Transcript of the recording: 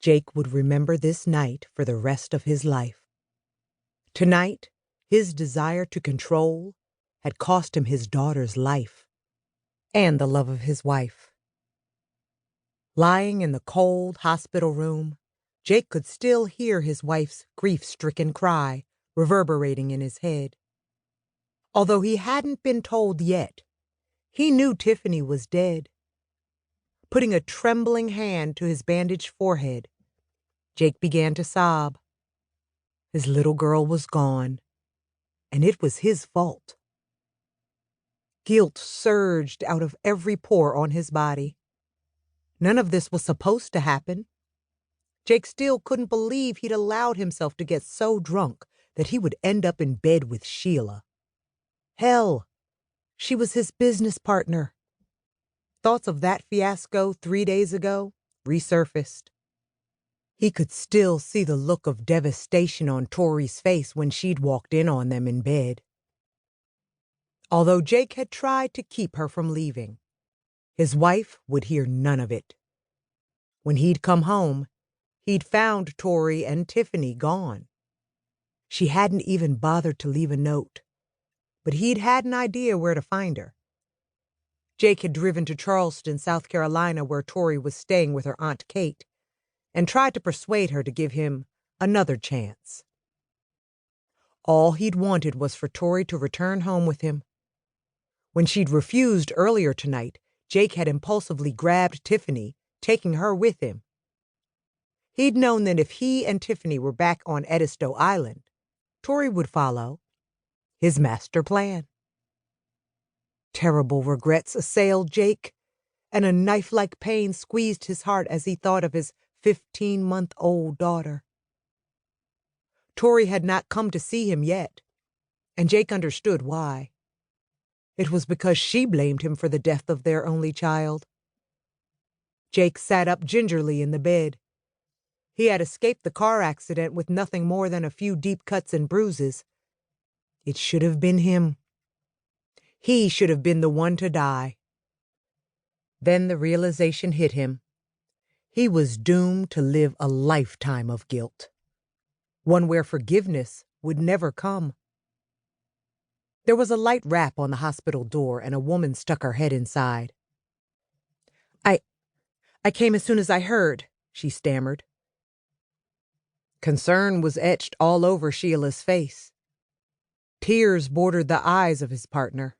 Jake would remember this night for the rest of his life. Tonight, his desire to control had cost him his daughter's life and the love of his wife. Lying in the cold hospital room, Jake could still hear his wife's grief-stricken cry reverberating in his head. Although he hadn't been told yet, he knew Tiffany was dead. Putting a trembling hand to his bandaged forehead, Jake began to sob. His little girl was gone, and it was his fault. Guilt surged out of every pore on his body. None of this was supposed to happen. Jake still couldn't believe he'd allowed himself to get so drunk that he would end up in bed with Sheila. Hell, she was his business partner. Thoughts of that fiasco 3 days ago resurfaced. He could still see the look of devastation on Tori's face when she'd walked in on them in bed. Although Jake had tried to keep her from leaving, his wife would hear none of it. When he'd come home, he'd found Tori and Tiffany gone. She hadn't even bothered to leave a note, but he'd had an idea where to find her. Jake had driven to Charleston, South Carolina, where Tori was staying with her Aunt Kate, and tried to persuade her to give him another chance. All he'd wanted was for Tori to return home with him. When she'd refused earlier tonight, Jake had impulsively grabbed Tiffany, taking her with him. He'd known that if he and Tiffany were back on Edisto Island, Tori would follow. His master plan. Terrible regrets assailed Jake, and a knife-like pain squeezed his heart as he thought of his 15-month-old daughter. Tori had not come to see him yet, and Jake understood why. It was because she blamed him for the death of their only child. Jake sat up gingerly in the bed. He had escaped the car accident with nothing more than a few deep cuts and bruises. It should have been him. He should have been the one to die. Then the realization hit him. He was doomed to live a lifetime of guilt, one where forgiveness would never come. There was a light rap on the hospital door, and a woman stuck her head inside. I came as soon as I heard," she stammered. Concern was etched all over Sheila's face. Tears bordered the eyes of his partner.